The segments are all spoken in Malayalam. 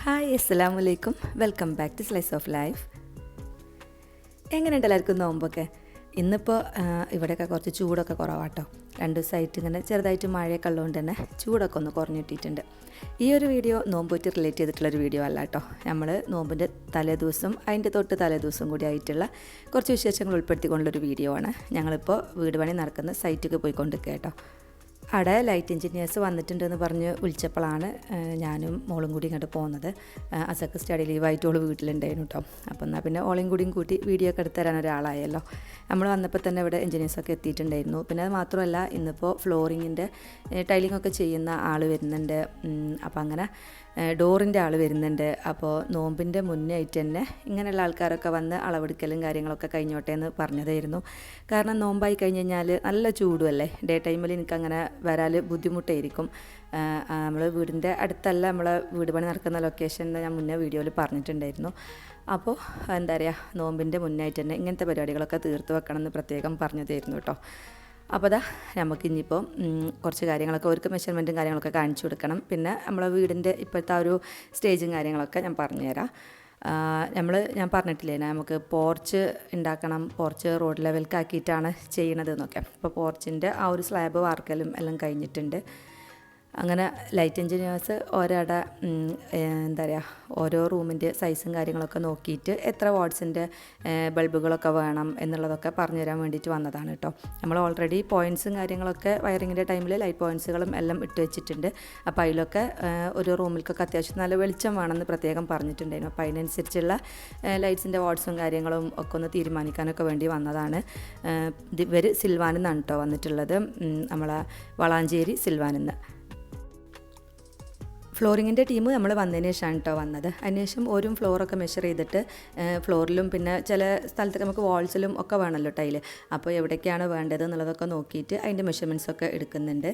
ഹായ് അസ്സലാമു അലൈക്കും. Welcome back to slice of life. എങ്ങനെയുണ്ട് എല്ലാവർക്കും നോമ്പൊക്കെ? ഇന്നിപ്പോൾ ഇവിടെയൊക്കെ കുറച്ച് ചൂടൊക്കെ കുറവാട്ടോ. 2 ദിവസമായിട്ട് ഇങ്ങനെ ചെറുതായിട്ട് മഴയൊക്കെ ഉള്ളതുകൊണ്ട് തന്നെ ചൂടൊക്കെ ഒന്ന് കുറഞ്ഞിട്ടിട്ടുണ്ട്. ഈ ഒരു വീഡിയോ നോമ്പുമായിട്ട് റിലേറ്റ് ചെയ്തിട്ടുള്ളൊരു വീഡിയോ അല്ല കേട്ടോ. നമ്മൾ നോമ്പിൻ്റെ തലേദിവസം അതിൻ്റെ തൊട്ട് തലേദിവസം കൂടി ആയിട്ടുള്ള കുറച്ച് വിശേഷങ്ങൾ ഉൾപ്പെടുത്തിക്കൊണ്ടുള്ളൊരു വീഡിയോ ആണ്. ഞങ്ങളിപ്പോൾ വീട് പണി നടക്കുന്ന സൈറ്റിലേക്ക് പോയിക്കൊണ്ടിരിക്കുക കേട്ടോ. അവിടെ ലൈറ്റ് എൻജിനീയേഴ്സ് വന്നിട്ടുണ്ടെന്ന് പറഞ്ഞ് വിളിച്ചപ്പോഴാണ് ഞാനും മോളും കൂടി ഇങ്ങോട്ട് പോകുന്നത്. അസക്ക് സ്റ്റഡി ലീവായിട്ട് ഓൾ വീട്ടിലുണ്ടായിരുന്നു കേട്ടോ. അപ്പോൾ എന്നാൽ പിന്നെ ഓളയും കൂടിയും കൂട്ടി വീഡിയോ ഒക്കെ എടുത്ത് തരാൻ ഒരാളായല്ലോ. നമ്മൾ വന്നപ്പോൾ തന്നെ ഇവിടെ എൻജിനീയേഴ്സൊക്കെ എത്തിയിട്ടുണ്ടായിരുന്നു. പിന്നെ അത് മാത്രമല്ല ഇന്നിപ്പോൾ ഫ്ലോറിങ്ങിൻ്റെ ടൈലിങ്ങൊക്കെ ചെയ്യുന്ന ആൾ വരുന്നുണ്ട്. അപ്പോൾ അങ്ങനെ ഡോറിൻ്റെ ആൾ വരുന്നുണ്ട്. അപ്പോൾ നോമ്പിൻ്റെ മുന്നേ ആയിട്ട് തന്നെ ഇങ്ങനെയുള്ള ആൾക്കാരൊക്കെ വന്ന് അളവെടുക്കലും കാര്യങ്ങളൊക്കെ കഴിഞ്ഞോട്ടെ എന്ന് പറഞ്ഞതായിരുന്നു. കാരണം നോമ്പായി കഴിഞ്ഞ് കഴിഞ്ഞാൽ നല്ല ചൂടുമല്ലേ. ഡേ ടൈമിൽ എനിക്കങ്ങനെ വരാൽ ബുദ്ധിമുട്ടായിരിക്കും. നമ്മൾ വീടിൻ്റെ അടുത്തല്ല നമ്മളെ വീട് പണി നടക്കുന്ന ലൊക്കേഷൻ ഞാൻ മുന്നേ വീഡിയോയിൽ പറഞ്ഞിട്ടുണ്ടായിരുന്നു. അപ്പോൾ എന്താ പറയുക, നോമ്പിൻ്റെ മുന്നായിട്ട് തന്നെ ഇങ്ങനത്തെ പരിപാടികളൊക്കെ തീർത്ത് വെക്കണം എന്ന് പ്രത്യേകം പറഞ്ഞതായിരുന്നു കേട്ടോ. അപ്പോൾ അതാ നമുക്ക് ഇനിയിപ്പോൾ കുറച്ച് കാര്യങ്ങളൊക്കെ അവർക്ക് മെഷർമെൻറ്റും കാര്യങ്ങളൊക്കെ കാണിച്ചു കൊടുക്കണം. പിന്നെ നമ്മളെ വീടിൻ്റെ ഇപ്പോഴത്തെ ആ ഒരു സ്റ്റേജും കാര്യങ്ങളൊക്കെ ഞാൻ പറഞ്ഞുതരാം. ഞാൻ പറഞ്ഞിട്ടില്ലേ നമുക്ക് പോർച്ച് ഉണ്ടാക്കണം. പോർച്ച് റോഡ് ലെവൽക്കാക്കിയിട്ടാണ് ചെയ്യണത് എന്നൊക്കെ. അപ്പോൾ പോർച്ചിൻ്റെ ആ ഒരു സ്ലാബ് വാർക്കലും എല്ലാം കഴിഞ്ഞിട്ടുണ്ട്. അങ്ങനെ ലൈറ്റ് എൻജിനീയേഴ്സ് ഓരോടെ എന്താ പറയുക, ഓരോ റൂമിൻ്റെ സൈസും കാര്യങ്ങളൊക്കെ നോക്കിയിട്ട് എത്ര വാട്ട്സിൻ്റെ ബൾബുകളൊക്കെ വേണം എന്നുള്ളതൊക്കെ പറഞ്ഞു തരാൻ വേണ്ടിയിട്ട് വന്നതാണ് കേട്ടോ. നമ്മൾ ഓൾറെഡി പോയിൻറ്റ്സും കാര്യങ്ങളൊക്കെ വയറിങ്ങിൻ്റെ ടൈമിൽ ലൈറ്റ് പോയിൻറ്റ്സുകളും എല്ലാം ഇട്ട് വെച്ചിട്ടുണ്ട്. അപ്പോൾ അതിലൊക്കെ ഒരു റൂമിലേക്കൊക്കെ അത്യാവശ്യം നല്ല വെളിച്ചം വേണമെന്ന് പ്രത്യേകം പറഞ്ഞിട്ടുണ്ടായിരുന്നു. അപ്പോൾ അതിനനുസരിച്ചുള്ള ലൈറ്റ്സിൻ്റെ വാട്ട്സും കാര്യങ്ങളും ഒക്കെ ഒന്ന് തീരുമാനിക്കാനൊക്കെ വേണ്ടി വന്നതാണ്. ഇവർ സിൽവാനിൽ നിന്നാണ് കേട്ടോ വന്നിട്ടുള്ളത്, നമ്മളെ വളാഞ്ചേരി സിൽവാനിൽ നിന്ന്. ഫ്ലോറിങ്ങിൻ്റെ ടീം നമ്മൾ വന്നതിന് ശേഷമാണ് കേട്ടോ വന്നത്. അതിനുശേഷം ഓരോ ഫ്ലോറൊക്കെ മെഷർ ചെയ്തിട്ട് ഫ്ലോറിലും പിന്നെ ചില സ്ഥലത്തൊക്കെ നമുക്ക് വാൾസിലും ഒക്കെ വേണമല്ലോ ടൈല്. അപ്പോൾ എവിടേക്കാണ് വേണ്ടത് എന്നുള്ളതൊക്കെ നോക്കിയിട്ട് അതിൻ്റെ മെഷർമെൻറ്റ്സൊക്കെ എടുക്കുന്നുണ്ട്.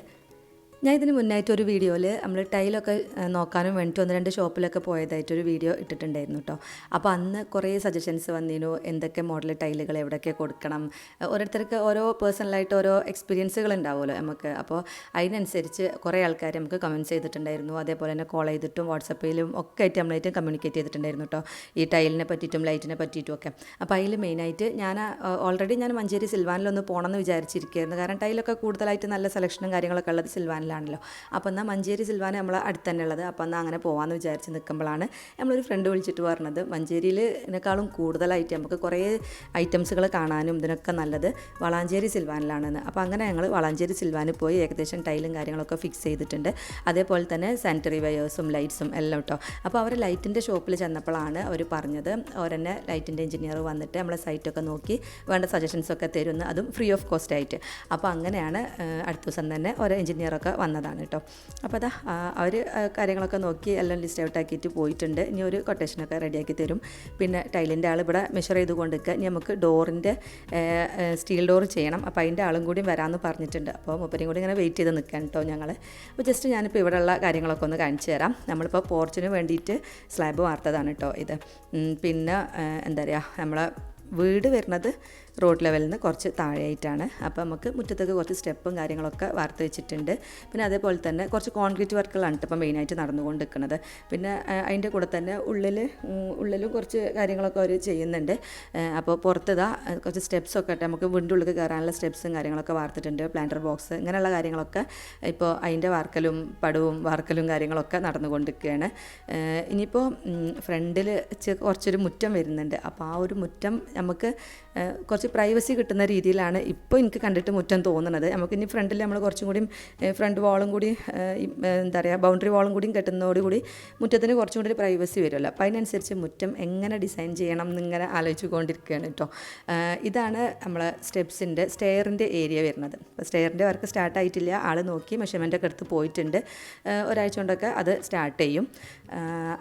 ഞാൻ ഇതിന് മുന്നായിട്ട് ഒരു വീഡിയോയിൽ നമ്മൾ ടൈലൊക്കെ നോക്കാനും വേണ്ടിയിട്ട് 1-2 ഷോപ്പിലൊക്കെ പോയതായിട്ടൊരു വീഡിയോ ഇട്ടിട്ടുണ്ടായിരുന്നു കേട്ടോ. അപ്പോൾ അന്ന് കുറേ സജഷൻസ് വന്നിരുന്നു, എന്തൊക്കെ മോഡൽ ടൈലുകൾ എവിടെയൊക്കെ കൊടുക്കണം. ഓരോരുത്തർക്ക് ഓരോ പേഴ്സണലായിട്ട് ഓരോ എക്സ്പീരിയൻസുകൾ ഉണ്ടാവുമല്ലോ നമുക്ക്. അപ്പോൾ അതിനനുസരിച്ച് കുറേ ആൾക്കാർ നമുക്ക് കമൻറ്റ്സ് ചെയ്തിട്ടുണ്ടായിരുന്നു. അതേപോലെ തന്നെ കോൾ ചെയ്തിട്ടും വാട്സപ്പിലും ഒക്കെ ആയിട്ട് നമ്മളായിട്ട് കമ്മ്യൂണിക്കേറ്റ് ചെയ്തിട്ടുണ്ടായിരുന്നു കേട്ടോ, ഈ ടൈലിനെ പറ്റിയിട്ടും ലൈറ്റിനെ പറ്റിയിട്ടും ഒക്കെ. അപ്പോൾ അതിൽ മെയിനായിട്ട് ഓൾറെഡി ഞാൻ മഞ്ചേരി സിൽവാനിലൊന്ന് പോകണമെന്ന് വിചാരിച്ചിരിക്കുകയായിരുന്നു. കാരണം ടൈലൊക്കെ കൂടുതലായിട്ട് നല്ല സെലക്ഷനും കാര്യങ്ങളൊക്കെ ഉള്ളത് സിൽവാനിൽ ാണല്ലോ. അപ്പോൾ എന്നാൽ മഞ്ചേരി സിൽവാന നമ്മൾ അടുത്ത് തന്നെ ഉള്ളത്. അപ്പോൾ എന്നാൽ അങ്ങനെ പോകാമെന്ന് വിചാരിച്ച് നിൽക്കുമ്പോഴാണ് നമ്മളൊരു ഫ്രണ്ട് വിളിച്ചിട്ട് പറഞ്ഞത്, മഞ്ചേരിയിലേക്കാളും കൂടുതലായിട്ട് നമുക്ക് കുറേ ഐറ്റംസുകൾ കാണാനും ഇതിനൊക്കെ നല്ലത് വളാഞ്ചേരി സിൽവാനിലാണെന്ന്. അപ്പോൾ അങ്ങനെ ഞങ്ങൾ വളാഞ്ചേരി സിൽവാനിൽ പോയി ഏകദേശം ടൈലും കാര്യങ്ങളൊക്കെ ഫിക്സ് ചെയ്തിട്ടുണ്ട്. അതേപോലെ തന്നെ സാനിറ്ററി വെയേഴ്സും ലൈറ്റ്സും എല്ലാം കേട്ടോ. അപ്പോൾ അവർ ലൈറ്റിൻ്റെ ഷോപ്പിൽ ചെന്നപ്പോഴാണ് അവർ പറഞ്ഞത്, അവരെന്നെ ലൈറ്റിൻ്റെ എഞ്ചിനീയർ വന്നിട്ട് നമ്മളെ സൈറ്റൊക്കെ നോക്കി വേണ്ട സജഷൻസൊക്കെ തരുന്നു, അതും ഫ്രീ ഓഫ് കോസ്റ്റ് ആയിട്ട്. അപ്പോൾ അങ്ങനെയാണ് അടുത്ത ദിവസം തന്നെ ഓരോ എഞ്ചിനീയറൊക്കെ വന്നതാണ് കേട്ടോ. അപ്പോൾ അതാ അവർ കാര്യങ്ങളൊക്കെ നോക്കി എല്ലാം ലിസ്റ്റ് ഔട്ട് ആക്കിയിട്ട് പോയിട്ടുണ്ട്. ഇനി ഒരു കൊട്ടേഷനൊക്കെ റെഡിയാക്കി തരും. പിന്നെ ടൈലിൻ്റെ ആൾ ഇവിടെ മെഷർ ചെയ്ത് കൊണ്ടിരിക്കുക. ഇനി നമുക്ക് ഡോറിൻ്റെ സ്റ്റീൽ ഡോർ ചെയ്യണം. അപ്പോൾ അതിൻ്റെ ആളും കൂടി വരാമെന്ന് പറഞ്ഞിട്ടുണ്ട്. അപ്പോൾ മൂപ്പരെയും കൂടി ഇങ്ങനെ വെയിറ്റ് ചെയ്ത് നിൽക്കാൻ കേട്ടോ ഞങ്ങൾ. അപ്പോൾ ജസ്റ്റ് ഞാനിപ്പോൾ ഇവിടെയുള്ള കാര്യങ്ങളൊക്കെ ഒന്ന് കാണിച്ചു തരാം. നമ്മളിപ്പോൾ പോർച്ചിന് വേണ്ടിയിട്ട് സ്ലാബ് വാർത്തതാണ് കേട്ടോ ഇത്. പിന്നെ എന്താ പറയുക, നമ്മളെ വീട് വരുന്നത് റോഡ് ലെവലിൽ നിന്ന് കുറച്ച് താഴെയായിട്ടാണ്. അപ്പോൾ നമുക്ക് മുറ്റത്തൊക്കെ കുറച്ച് സ്റ്റെപ്പും കാര്യങ്ങളൊക്കെ വാർത്ത് വെച്ചിട്ടുണ്ട്. പിന്നെ അതേപോലെ തന്നെ കുറച്ച് കോൺക്രീറ്റ് വർക്കുകളാണ് ഇപ്പോൾ മെയിനായിട്ട് നടന്നുകൊണ്ട് നിൽക്കുന്നത്. പിന്നെ അതിൻ്റെ കൂടെ തന്നെ ഉള്ളിലും കുറച്ച് കാര്യങ്ങളൊക്കെ അവർ ചെയ്യുന്നുണ്ട്. അപ്പോൾ പുറത്തതാ കുറച്ച് സ്റ്റെപ്സൊക്കെ ഇട്ട് നമുക്ക് വീണ്ടും ഉള്ളിൽ കയറാനുള്ള സ്റ്റെപ്സും കാര്യങ്ങളൊക്കെ വാർത്തിട്ടുണ്ട്. പ്ലാന്റർ ബോക്സ് ഇങ്ങനെയുള്ള കാര്യങ്ങളൊക്കെ ഇപ്പോൾ അതിൻ്റെ വാർക്കലും കാര്യങ്ങളൊക്കെ നടന്നുകൊണ്ടിരിക്കുകയാണ്. ഇനിയിപ്പോൾ ഫ്രണ്ടിൽ കുറച്ചൊരു മുറ്റം വരുന്നുണ്ട്. അപ്പോൾ ആ ഒരു മുറ്റം നമുക്ക് കുറച്ച് പ്രൈവസി കിട്ടുന്ന രീതിയിലാണ് ഇപ്പോൾ എനിക്ക് കണ്ടിട്ട് മുറ്റം തോന്നുന്നത്. നമുക്കിനി ഫ്രണ്ടിൽ നമ്മൾ കുറച്ചും കൂടി ഫ്രണ്ട് വാളും കൂടി എന്താ പറയുക, ബൗണ്ടറി വാളും കൂടി കെട്ടുന്നതോടുകൂടി മുറ്റത്തിന് കുറച്ചും കൂടി പ്രൈവസി വരുമല്ലോ. അപ്പോൾ അതിനനുസരിച്ച് മുറ്റം എങ്ങനെ ഡിസൈൻ ചെയ്യണം എന്നിങ്ങനെ ആലോചിച്ചു കൊണ്ടിരിക്കുകയാണ് കേട്ടോ. ഇതാണ് നമ്മളെ സ്റ്റെയറിൻ്റെ ഏരിയ വരുന്നത്. അപ്പോൾ സ്റ്റെയറിൻ്റെ വർക്ക് സ്റ്റാർട്ടായിട്ടില്ല. ആൾ നോക്കി മെഷർമെൻറ്റൊക്കെ എടുത്ത് പോയിട്ടുണ്ട്. ഒരാഴ്ച കൊണ്ടൊക്കെ അത് സ്റ്റാർട്ട് ചെയ്യും.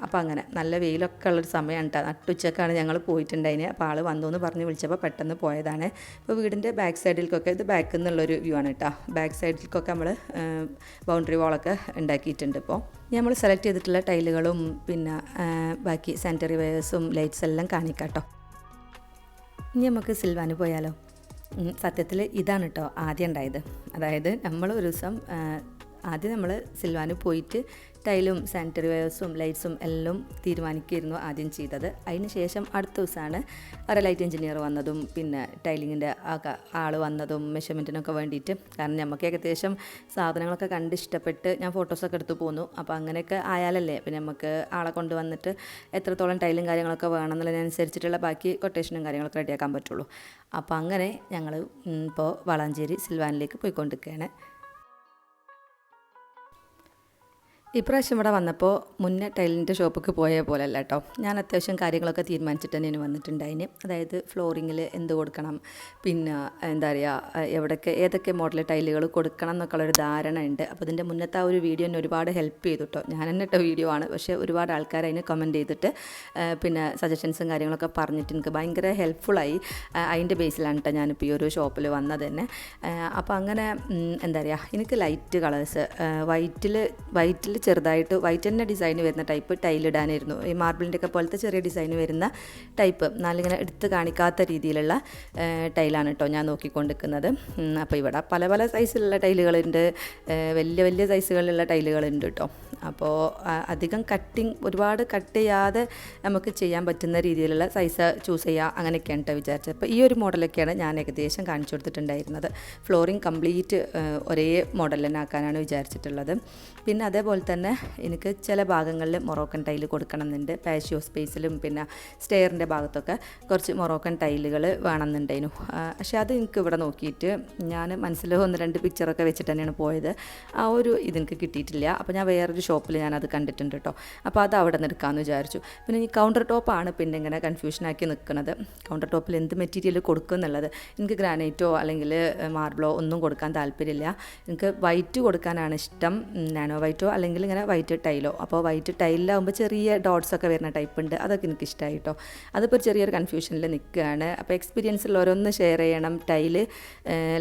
അപ്പോൾ അങ്ങനെ നല്ല വെയിലൊക്കെ ഉള്ളൊരു സമയമാണ് കേട്ടോ. നട്ടുച്ചക്കാണ് ഞങ്ങൾ പോയിട്ടുണ്ടായിന്. അപ്പോൾ ആൾ വന്നു എന്ന് പറഞ്ഞ് വിളിച്ചപ്പോൾ പെട്ടെന്ന് പോയതാണ്. ഇപ്പോൾ വീടിൻ്റെ ബാക്ക് സൈഡിലേക്കൊക്കെ ഇത് ബാക്കിൽ നിന്നുള്ളൊരു വ്യൂ ആണ് കേട്ടോ. ബാക്ക് സൈഡിലേക്കൊക്കെ നമ്മൾ ബൗണ്ടറി വാളൊക്കെ ഉണ്ടാക്കിയിട്ടുണ്ട്. ഇപ്പോൾ നമ്മൾ സെലക്ട് ചെയ്തിട്ടുള്ള ടൈലുകളും പിന്നെ ബാക്കി സാനിറ്ററി വെയേഴ്സും ലൈറ്റ്സ് എല്ലാം കാണിക്കാം കേട്ടോ. ഇനി നമുക്ക് സിൽവാന് പോയാലോ. സത്യത്തിൽ ഇതാണ് കേട്ടോ ആദ്യം ഉണ്ടായത്. അതായത് നമ്മൾ ഒരു ദിവസം ആദ്യം നമ്മൾ സിൽവാന് പോയിട്ട് ടൈലും സാനിറ്ററി വെയർസും ലൈറ്റ്സും എല്ലാം തീരുമാനിക്കുകയായിരുന്നു ആദ്യം ചെയ്തത്. അതിന് ശേഷം അടുത്ത ദിവസമാണ് ഒരു ലൈറ്റ് എഞ്ചിനീയർ വന്നതും പിന്നെ ടൈലിങ്ങിൻ്റെ ആൾ വന്നതും മെഷർമെൻറ്റിനൊക്കെ വേണ്ടിയിട്ട്. കാരണം നമുക്ക് ഏകദേശം സാധനങ്ങളൊക്കെ കണ്ട് ഇഷ്ടപ്പെട്ട് ഞാൻ ഫോട്ടോസൊക്കെ എടുത്ത് പോന്നു. അപ്പോൾ അങ്ങനെയൊക്കെ ആയാലല്ലേ പിന്നെ നമുക്ക് ആളെ കൊണ്ടുവന്നിട്ട് എത്രത്തോളം ടൈലും കാര്യങ്ങളൊക്കെ വേണമെന്നുള്ളതിനനുസരിച്ചിട്ടുള്ള ബാക്കി കൊട്ടേഷനും കാര്യങ്ങളൊക്കെ റെഡിയാക്കാൻ പറ്റുള്ളൂ. അപ്പോൾ അങ്ങനെ ഞങ്ങൾ ഇപ്പോൾ വളാഞ്ചേരി സിൽവാനിലേക്ക് പോയിക്കൊണ്ടിരിക്കുകയാണ്. ഇപ്രാവശ്യം ഇവിടെ വന്നപ്പോൾ മുന്നേ ടൈലിൻ്റെ ഷോപ്പിലേക്ക് പോയ പോലെയല്ല കേട്ടോ. ഞാൻ അത്യാവശ്യം കാര്യങ്ങളൊക്കെ തീരുമാനിച്ചിട്ട് തന്നെയാണ് വന്നിട്ടുണ്ടായിന്. അതായത് ഫ്ലോറിങ്ങിൽ എന്ത് കൊടുക്കണം, പിന്നെ എന്താ പറയുക, ഏതൊക്കെ മോഡൽ ടൈലുകൾ കൊടുക്കണം എന്നൊക്കെയുള്ളൊരു ധാരണ ഉണ്ട്. അപ്പോൾ ഇതിൻ്റെ മുന്നത്തെ ആ ഒരു വീഡിയോ എന്നെ ഒരുപാട് ഹെൽപ്പ് ചെയ്തു കേട്ടോ. ഞാൻ തന്നെ ഇട്ട വീഡിയോ ആണ്, പക്ഷേ ഒരുപാട് ആൾക്കാർ അതിന് കമൻറ്റ് ചെയ്തിട്ട് പിന്നെ സജഷൻസും കാര്യങ്ങളൊക്കെ പറഞ്ഞിട്ട് എനിക്ക് ഭയങ്കര ഹെൽപ്ഫുള്ളായി. അതിൻ്റെ ബേസിലാണ് കേട്ടോ ഞാനിപ്പോൾ ഈ ഒരു ഷോപ്പിൽ വന്നത് തന്നെ. അപ്പോൾ അങ്ങനെ എന്താ പറയുക, എനിക്ക് ലൈറ്റ് കളേഴ്സ് വൈറ്റിൽ ചെറുതായിട്ട് വൈറ്റ് തന്നെ ഡിസൈൻ വരുന്ന ടൈപ്പ് ടൈലിടാനായിരുന്നു. ഈ മാർബിളിൻ്റെ ഒക്കെ പോലത്തെ ചെറിയ ഡിസൈൻ വരുന്ന ടൈപ്പ്, നാലിങ്ങനെ എടുത്ത് കാണിക്കാത്ത രീതിയിലുള്ള ടൈലാണ് കേട്ടോ ഞാൻ നോക്കിക്കൊണ്ടിരിക്കുന്നത്. അപ്പോൾ ഇവിടെ പല പല സൈസിലുള്ള ടൈലുകളുണ്ട്, വലിയ വലിയ സൈസുകളിലുള്ള ടൈലുകളുണ്ട് കേട്ടോ. അപ്പോൾ അധികം ഒരുപാട് കട്ട് ചെയ്യാതെ നമുക്ക് ചെയ്യാൻ പറ്റുന്ന രീതിയിലുള്ള സൈസ് ചൂസ് ചെയ്യുക, അങ്ങനെയൊക്കെയാണ് കേട്ടോ വിചാരിച്ചത്. അപ്പോൾ ഈ ഒരു മോഡലൊക്കെയാണ് ഞാൻ ഏകദേശം കാണിച്ചു കൊടുത്തിട്ടുണ്ടായിരുന്നത്. ഫ്ലോറിങ് കംപ്ലീറ്റ് ഒരേ മോഡൽ തന്നെ ആക്കാനാണ് വിചാരിച്ചിട്ടുള്ളത്. പിന്നെ അതേപോലെ തന്നെ എനിക്ക് ചില ഭാഗങ്ങളിൽ മൊറോക്കൻ ടൈല് കൊടുക്കണം എന്നുണ്ട്. പാഷ്യോ സ്പേസിലും പിന്നെ സ്റ്റെയറിൻ്റെ ഭാഗത്തൊക്കെ കുറച്ച് മൊറോക്കൻ ടൈലുകൾ വേണമെന്നുണ്ടായിരുന്നു. പക്ഷേ അത് എനിക്ക് ഇവിടെ നോക്കിയിട്ട് ഞാൻ മനസ്സിൽ 1-2 പിക്ചറൊക്കെ വെച്ചിട്ട് തന്നെയാണ് പോയത്. ആ ഒരു ഇതെനിക്ക് കിട്ടിയിട്ടില്ല. അപ്പോൾ ഞാൻ വേറൊരു ഷോപ്പിൽ ഞാനത് കണ്ടിട്ടുണ്ട് കേട്ടോ. അപ്പോൾ അത് അവിടെ നിന്ന് എടുക്കാമെന്ന് വിചാരിച്ചു. പിന്നെ ഈ കൗണ്ടർ ടോപ്പാണ് പിന്നെ ഇങ്ങനെ കൺഫ്യൂഷനാക്കി നിൽക്കുന്നത്. കൗണ്ടർ ടോപ്പിൽ എന്ത് മെറ്റീരിയൽ കൊടുക്കും എന്നുള്ളത്. എനിക്ക് ഗ്രാനൈറ്റോ അല്ലെങ്കിൽ മാർബിളോ ഒന്നും കൊടുക്കാൻ താല്പര്യമില്ല. എനിക്ക് വൈറ്റ് കൊടുക്കാനാണ് ഇഷ്ടം, നാനോ വൈറ്റോ അല്ലെങ്കിൽ ഇങ്ങനെ വൈറ്റ് ടൈലോ. അപ്പോൾ വൈറ്റ് ടൈലിലാകുമ്പോൾ ചെറിയ ഡോട്ട്സൊക്കെ വരുന്ന ടൈപ്പ് ഉണ്ട്, അതൊക്കെ എനിക്ക് ഇഷ്ടമായി കേട്ടോ. അതിപ്പോൾ ചെറിയൊരു കൺഫ്യൂഷനിൽ നിൽക്കുകയാണ്. അപ്പോൾ എക്സ്പീരിയൻസ് ഉള്ളവരൊന്ന് ഷെയർ ചെയ്യണം. ടൈല്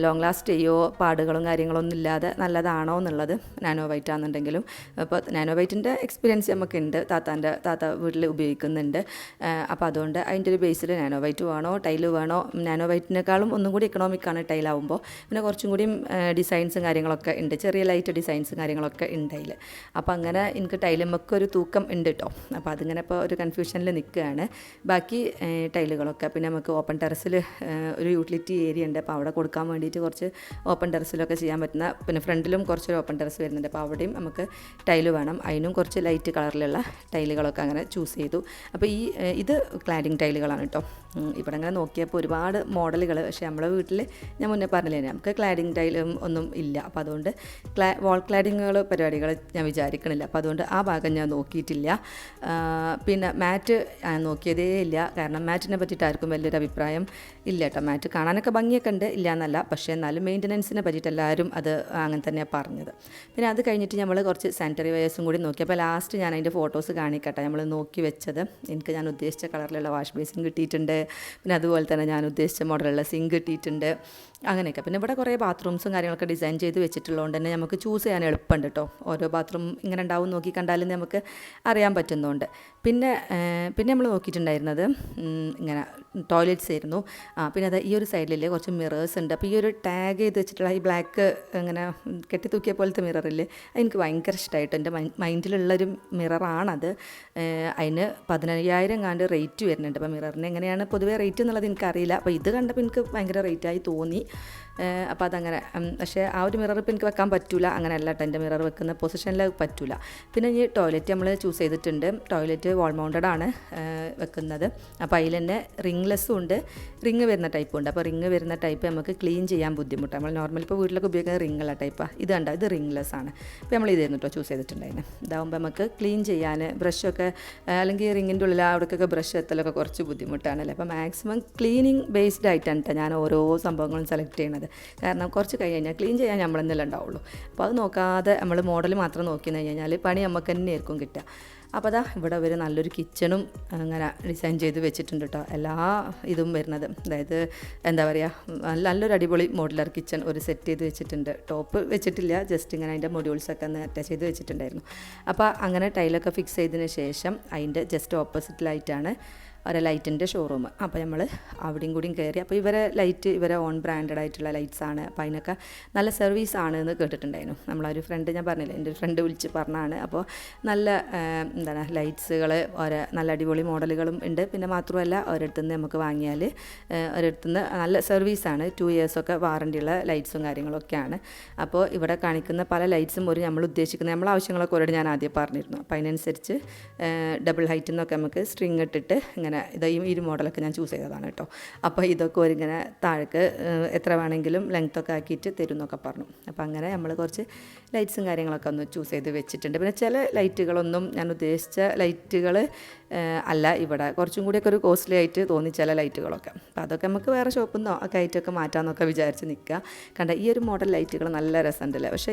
ലോങ് ലാസ്റ്റ് ചെയ്യോ പാടുകളും കാര്യങ്ങളൊന്നും ഇല്ലാതെ നല്ലതാണോ എന്നുള്ളത്. നാനോ വൈറ്റ് ആണെന്നുണ്ടെങ്കിലും അപ്പോൾ നാനോ വൈറ്റിൻ്റെ എക്സ്പീരിയൻസ് നമുക്കുണ്ട്, താത്ത വീട്ടിൽ ഉപയോഗിക്കുന്നുണ്ട്. അപ്പോൾ അതുകൊണ്ട് അതിൻ്റെ ഒരു ബേസിൽ നാനോ വൈറ്റ് വേണോ ടൈല് വേണോ. നാനോ വൈറ്റിനേക്കാളും ഒന്നും കൂടി എക്കണോമിക്കാണ് ടൈലാവുമ്പോൾ. പിന്നെ കുറച്ചും കൂടിയും ഡിസൈൻസും കാര്യങ്ങളൊക്കെ ഉണ്ട്, ചെറിയ ലൈറ്റ് ഡിസൈൻസും കാര്യങ്ങളൊക്കെ ഉണ്ട് അതിൽ. അപ്പോൾ അങ്ങനെ എനിക്ക് ടൈലുമൊക്കെ ഒരു തൂക്കം ഉണ്ട് കേട്ടോ. അപ്പോൾ അതിങ്ങനെ ഇപ്പോൾ ഒരു കൺഫ്യൂഷനിൽ നിൽക്കുകയാണ്. ബാക്കി ടൈലുകളൊക്കെ പിന്നെ നമുക്ക് ഓപ്പൺ ടെറസിൽ ഒരു യൂട്ടിലിറ്റി ഏരിയ ഉണ്ട്. അപ്പോൾ അവിടെ കൊടുക്കാൻ വേണ്ടിയിട്ട് കുറച്ച് ഓപ്പൺ ടെറസിലൊക്കെ ചെയ്യാൻ പറ്റുന്ന, പിന്നെ ഫ്രണ്ടിലും കുറച്ചൊരു ഓപ്പൺ ടെറസ് വരുന്നുണ്ട്. അപ്പോൾ അവിടെയും നമുക്ക് ടൈല് വേണം. അതിനും കുറച്ച് ലൈറ്റ് കളറിലുള്ള ടൈലുകളൊക്കെ അങ്ങനെ ചൂസ് ചെയ്തു. അപ്പോൾ ഇത് ക്ലാഡിങ് ടൈലുകളാണ് കേട്ടോ. ഇവിടെ അങ്ങനെ നോക്കിയപ്പോൾ ഒരുപാട് മോഡലുകൾ. പക്ഷേ നമ്മളെ വീട്ടിൽ ഞാൻ മുന്നേ പറഞ്ഞില്ലേ നമുക്ക് ക്ലാഡിങ് ടൈലും ഒന്നും ഇല്ല. അപ്പോൾ അതുകൊണ്ട് വാൾ ക്ലാഡിങ്ങുകൾ പരിപാടികൾ ഞാൻ വിചാരിക്കണില്ല. അപ്പോൾ അതുകൊണ്ട് ആ ഭാഗം ഞാൻ നോക്കിയിട്ടില്ല. പിന്നെ മാറ്റ് നോക്കിയതേ ഇല്ല. കാരണം മാറ്റിനെ പറ്റിയിട്ട് ആർക്കും വലിയൊരു അഭിപ്രായം ഇല്ല കേട്ടോ. മാറ്റ് കാണാനൊക്കെ ഭംഗിയൊക്കെ ഉണ്ട്, ഇല്ല എന്നല്ല. പക്ഷേ എന്നാലും മെയിൻ്റനൻസിനെ പറ്റിയിട്ട് എല്ലാവരും അത് അങ്ങനെ തന്നെയാണ് പറഞ്ഞത്. പിന്നെ അത് കഴിഞ്ഞിട്ട് നമ്മൾ കുറച്ച് സാനിറ്ററി വെയർസും കൂടി നോക്കി. അപ്പോൾ ലാസ്റ്റ് ഞാൻ അതിൻ്റെ ഫോട്ടോസ് കാണിക്കട്ടെ. നമ്മൾ നോക്കി വെച്ചത് എനിക്ക് ഞാൻ ഉദ്ദേശിച്ച കളറിലുള്ള വാഷ് ബേസിൻ കിട്ടിയിട്ടുണ്ട്. പിന്നെ അതുപോലെ തന്നെ ഞാൻ ഉദ്ദേശിച്ച മോഡലുള്ള സിങ്ക് കിട്ടിയിട്ടുണ്ട്. അങ്ങനെയൊക്കെ. പിന്നെ ഇവിടെ കുറേ ബാത്റൂംസും കാര്യങ്ങളൊക്കെ ഡിസൈൻ ചെയ്ത് വെച്ചിട്ടുള്ളതുകൊണ്ട് തന്നെ നമുക്ക് ചൂസ് ചെയ്യാൻ എളുപ്പമുണ്ട് കേട്ടോ. ഓരോ ബാത്റൂം ഇങ്ങനെ ഉണ്ടാവും നോക്കി കണ്ടാലും നമുക്ക് അറിയാൻ പറ്റുന്നുണ്ട്. പിന്നെ നമ്മൾ നോക്കിയിട്ടുണ്ടായിരുന്നത് ഇങ്ങനെ ടോയ്ലറ്റ്സ് ആയിരുന്നു. പിന്നെ അത് ഈ ഒരു സൈഡിലില്ലേ കുറച്ച് മിറേഴ്സ് ഉണ്ട്. അപ്പോൾ ഈ ഒരു ടാഗ് ചെയ്ത് വെച്ചിട്ടുള്ള ഈ ബ്ലാക്ക് ഇങ്ങനെ കെട്ടിത്തൂക്കിയ പോലത്തെ മിററില്ലേ, എനിക്ക് ഭയങ്കര ഇഷ്ടമായിട്ട് എൻ്റെ മൈൻഡിലുള്ളൊരു മിററാണത്. അതിന് 15,000 കാണ്ട് റേറ്റ് വരുന്നുണ്ട്. അപ്പോൾ മിററിന് എങ്ങനെയാണ് പൊതുവേ റേറ്റ് എന്നുള്ളത് എനിക്കറിയില്ല. അപ്പോൾ ഇത് കണ്ടപ്പോൾ എനിക്ക് ഭയങ്കര റേറ്റായി തോന്നി. അപ്പോൾ അതങ്ങനെ. പക്ഷേ ആ ഒരു മിറർ ഇപ്പോൾ എനിക്ക് വെക്കാൻ പറ്റില്ല. അങ്ങനെയല്ല കേട്ടോ, എൻ്റെ മിറർ വെക്കുന്ന പൊസിഷനിൽ പറ്റില്ല. പിന്നെ ഈ ടോയ്ലറ്റ് നമ്മൾ ചൂസ് ചെയ്തിട്ടുണ്ട്. ടോയ്ലറ്റ് വാൾ മൗണ്ടഡ് ആണ് വെക്കുന്നത്. അപ്പോൾ അതിൽ തന്നെ റിംഗ്ലെസ്സും ഉണ്ട്, റിങ് വരുന്ന ടൈപ്പും ഉണ്ട്. അപ്പോൾ റിങ് വരുന്ന ടൈപ്പ് നമുക്ക് ക്ലീൻ ചെയ്യാൻ ബുദ്ധിമുട്ടാണ്. നമ്മൾ നോർമൽ ഇപ്പോൾ വീട്ടിലൊക്കെ ഉപയോഗിക്കുന്ന റിങ്ങുള്ള ടൈപ്പാണ്. ഇത് കണ്ടോ, ഇത് റിംഗ്ലെസ് ആണ്. അപ്പോൾ നമ്മൾ ഇതായിരുന്നു കേട്ടോ ചൂസ് ചെയ്തിട്ടുണ്ടായിരുന്നു. ഇതാകുമ്പോൾ നമുക്ക് ക്ലീൻ ചെയ്യാൻ ബ്രഷൊക്കെ അല്ലെങ്കിൽ റിങ്ങിൻ്റെ ഉള്ളിൽ അവിടേക്കൊക്കെ ബ്രഷ് എത്തലൊക്കെ കുറച്ച് ബുദ്ധിമുട്ടാണല്ലേ. അപ്പോൾ മാക്സിമം ക്ലീനിങ് ബേസ്ഡ് ആയിട്ടാണ് കേട്ടോ ഞാൻ ഓരോ സംഭവങ്ങളും സെലക്ട് ചെയ്യുന്നത്. കാരണം കുറച്ച് കഴിഞ്ഞാൽ ക്ലീൻ ചെയ്യാൻ നമ്മളെന്നല്ലേ ഉണ്ടാവുള്ളൂ. അപ്പോൾ അത് നോക്കാതെ നമ്മൾ മോഡൽ മാത്രം നോക്കി കഴിഞ്ഞാൽ പണി നമുക്ക് തന്നെ ആയിരിക്കും കിട്ടുക. അപ്പോൾ അതാ ഇവിടെ ഒരു നല്ലൊരു കിച്ചണും അങ്ങനെ ഡിസൈൻ ചെയ്ത് വെച്ചിട്ടുണ്ട് കേട്ടോ. എല്ലാ ഇതും വരുന്നത്, അതായത് എന്താ പറയുക, നല്ലൊരു അടിപൊളി മോഡുലർ കിച്ചൺ ഒരു സെറ്റ് ചെയ്ത് വെച്ചിട്ടുണ്ട്. ടോപ്പ് വെച്ചിട്ടില്ല, ജസ്റ്റ് ഇങ്ങനെ അതിൻ്റെ മൊഡ്യൂൾസൊക്കെ ഒന്ന് അറ്റാച്ച് ചെയ്ത് വെച്ചിട്ടുണ്ടായിരുന്നു. അപ്പോൾ അങ്ങനെ ടൈലൊക്കെ ഫിക്സ് ചെയ്തതിന് ശേഷം അതിൻ്റെ ജസ്റ്റ് ഓപ്പോസിറ്റിലായിട്ടാണ് ഒരു ലൈറ്റിൻ്റെ ഷോറൂം. അപ്പോൾ നമ്മൾ അവിടെയും കൂടിയും കയറി. അപ്പോൾ ഇവരെ ഓൺ ബ്രാൻഡഡ് ആയിട്ടുള്ള ലൈറ്റ്സാണ്. അപ്പോൾ അതിനൊക്കെ നല്ല സർവീസാണ് എന്ന് കേട്ടിട്ടുണ്ടായിരുന്നു. നമ്മളൊരു ഫ്രണ്ട്, ഞാൻ പറഞ്ഞില്ലേ, എൻ്റെ ഒരു ഫ്രണ്ട് വിളിച്ച് പറഞ്ഞാണ്. അപ്പോൾ നല്ല ലൈറ്റ്സുകൾ നല്ല അടിപൊളി മോഡലുകളും ഉണ്ട്. പിന്നെ മാത്രമല്ല ഒരിടത്തുനിന്ന് നമുക്ക് വാങ്ങിയാൽ ഒരിടത്തുനിന്ന് നല്ല സർവീസാണ്. 2 ഇയേഴ്സൊക്കെ വാറണ്ടിയുള്ള ലൈറ്റ്സും കാര്യങ്ങളൊക്കെയാണ്. അപ്പോൾ ഇവിടെ കാണിക്കുന്ന പല ലൈറ്റ്സും നമ്മൾ ഉദ്ദേശിക്കുന്ന നമ്മളെ ആവശ്യങ്ങളൊക്കെ ഒരിടത്ത് ഞാൻ ആദ്യം പറഞ്ഞിരുന്നു. അപ്പോൾ അതിനനുസരിച്ച് ഡബിൾ ഹൈറ്റിൽ നിന്നൊക്കെ നമുക്ക് സ്ട്രിങ് ഇട്ടിട്ട് ഇങ്ങനെ ഈ മോഡലൊക്കെ ഞാൻ ചൂസ് ചെയ്തതാണ് കേട്ടോ. അപ്പോൾ ഇതൊക്കെ ഇങ്ങനെ താഴേക്ക് എത്ര വേണമെങ്കിലും ലെങ്ത്തൊക്കെ ആക്കിയിട്ട് തരും എന്നൊക്കെ പറഞ്ഞു. അപ്പോൾ അങ്ങനെ നമ്മൾ കുറച്ച് ലൈറ്റ്സും കാര്യങ്ങളൊക്കെ ഒന്ന് ചൂസ് ചെയ്ത് വെച്ചിട്ടുണ്ട്. പിന്നെ ചില ലൈറ്റുകളൊന്നും ഞാൻ ഉദ്ദേശിച്ച ലൈറ്റുകൾ അല്ല, ഇവിടെ കുറച്ചും കൂടിയൊക്കെ ഒരു കോസ്റ്റ്ലി ആയിട്ട് തോന്നി ചില ലൈറ്റുകളൊക്കെ. അപ്പോൾ അതൊക്കെ നമുക്ക് വേറെ ഷോപ്പിൽ നിന്നോ ഒക്കെ ആയിട്ടൊക്കെ മാറ്റാമെന്നൊക്കെ വിചാരിച്ച് നിൽക്കുക. കണ്ട ഈ ഒരു മോഡൽ ലൈറ്റുകൾ നല്ല രസമുണ്ടല്ലേ. പക്ഷേ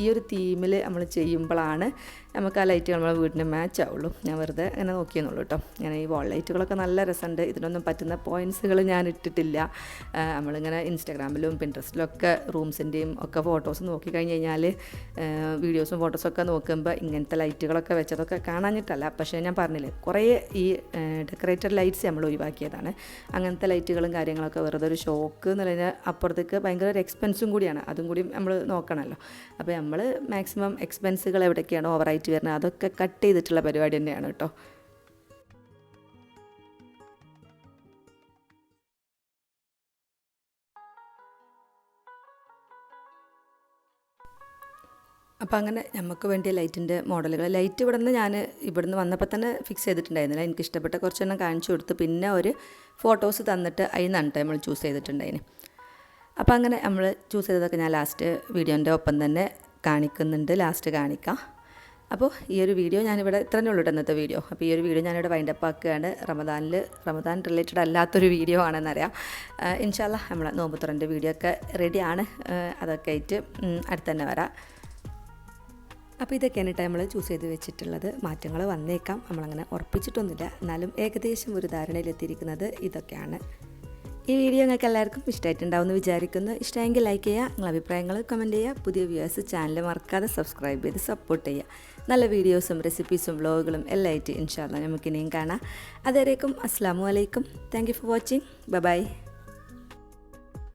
ഈ ഒരു തീമിൽ നമ്മൾ ചെയ്യുമ്പോഴാണ് നമുക്ക് ആ ലൈറ്റുകൾ നമ്മളെ വീടിന് മാച്ച് ആവുള്ളൂ. ഞാൻ വെറുതെ അങ്ങനെ നോക്കിയെന്നുള്ളൂ കേട്ടോ. ഇങ്ങനെ ഈ വാൾ ലൈറ്റുകളൊക്കെ നല്ല രസമുണ്ട്. ഇതിനൊന്നും പറ്റുന്ന പോയിൻറ്റ്സുകൾ ഞാൻ ഇട്ടിട്ടില്ല. നമ്മളിങ്ങനെ ഇൻസ്റ്റാഗ്രാമിലും പിൻട്രസ്റ്റിലും ഒക്കെ റൂംസിൻ്റെയും ഒക്കെ ഫോട്ടോസ് നോക്കി കഴിഞ്ഞ് കഴിഞ്ഞാൽ വീഡിയോസും ഫോട്ടോസൊക്കെ നോക്കുമ്പോൾ ഇങ്ങനത്തെ ലൈറ്റുകളൊക്കെ വെച്ചതൊക്കെ കാണാഞ്ഞിട്ടല്ല. പക്ഷേ ഞാൻ പറഞ്ഞില്ലേ, കുറേ ഈ ഡെക്കറേറ്റഡ് ലൈറ്റ്സ് നമ്മൾ ഒഴിവാക്കിയതാണ്. അങ്ങനത്തെ ലൈറ്റുകളും കാര്യങ്ങളൊക്കെ വെറുതെ ഒരു ഷോക്ക് എന്നുള്ളതിന് അപ്പുറത്തേക്ക് ഭയങ്കര ഒരു എക്സ്പെൻസും കൂടിയാണ്. അതും കൂടി നമ്മൾ നോക്കണമല്ലോ. അപ്പോൾ നമ്മൾ മാക്സിമം എക്സ്പെൻസുകൾ എവിടേക്കാണ് ഓവറായിട്ട് വരുന്നത് അതൊക്കെ കട്ട് ചെയ്തിട്ടുള്ള പരിപാടി തന്നെയാണ് കേട്ടോ. അപ്പോൾ അങ്ങനെ നമുക്ക് വേണ്ടിയ ലൈറ്റിൻ്റെ മോഡലുകൾ, ലൈറ്റ് ഇവിടുന്ന് വന്നപ്പോൾ തന്നെ ഫിക്സ് ചെയ്തിട്ടുണ്ടായിരുന്നില്ല. എനിക്ക് ഇഷ്ടപ്പെട്ട കുറച്ചെണ്ണം കാണിച്ചു കൊടുത്ത് പിന്നെ ഒരു ഫോട്ടോസ് തന്നിട്ട് അതിനാണ് നമ്മൾ ചൂസ് ചെയ്തിട്ടുണ്ടായിന്. അപ്പോൾ അങ്ങനെ നമ്മൾ ചൂസ് ചെയ്തതൊക്കെ ഞാൻ ലാസ്റ്റ് വീഡിയോൻ്റെ ഒപ്പം തന്നെ കാണിക്കുന്നുണ്ട്, ലാസ്റ്റ് കാണിക്കാം. അപ്പോൾ ഈ ഒരു വീഡിയോ ഞാനിവിടെ ഇത്രയേ ഉള്ളൂ ഇന്നത്തെ വീഡിയോ. അപ്പോൾ ഈ ഒരു വീഡിയോ ഞാനിവിടെ വൈൻഡപ്പ് ആക്കുകയാണ്. റമദാൻ റിലേറ്റഡ് അല്ലാത്തൊരു വീഡിയോ ആണെന്നറിയാം. ഇൻഷാ അല്ലാഹ് നമ്മളെ നോമ്പ് തുറൻ്റെ വീഡിയോ ഒക്കെ റെഡിയാണ്. അതൊക്കെ ആയിട്ട് അടുത്ത് തന്നെ വരാം. അപ്പോൾ ഇതൊക്കെയാണ് നമ്മൾ ചൂസ് ചെയ്ത് വെച്ചിട്ടുള്ളത്. മാറ്റങ്ങൾ വന്നേക്കാം, നമ്മളങ്ങനെ ഉറപ്പിച്ചിട്ടൊന്നുമില്ല. എന്നാലും ഏകദേശം ഒരു ധാരണയിലെത്തിയിരിക്കുന്നത് ഇതൊക്കെയാണ്. ഈ വീഡിയോ നിങ്ങൾക്ക് എല്ലാവർക്കും ഇഷ്ടമായിട്ടുണ്ടാവുമെന്ന് വിചാരിക്കുന്നു. ഇഷ്ടമെങ്കിൽ ലൈക്ക് ചെയ്യുക, നിങ്ങളുടെ അഭിപ്രായങ്ങൾ കമൻറ്റ് ചെയ്യുക. പുതിയ വ്യൂവേഴ്സ് ചാനൽ മറക്കാതെ സബ്സ്ക്രൈബ് ചെയ്ത് സപ്പോർട്ട് ചെയ്യുക. നല്ല വീഡിയോസും റെസിപ്പീസും വ്ലോഗുകളും എല്ലാം ആയിട്ട് ഇൻഷാ അല്ലാഹ് നമുക്കിനിയും കാണാം. അതുവരേക്കും അസ്സലാമു അലൈക്കും. Thank you for watching. By.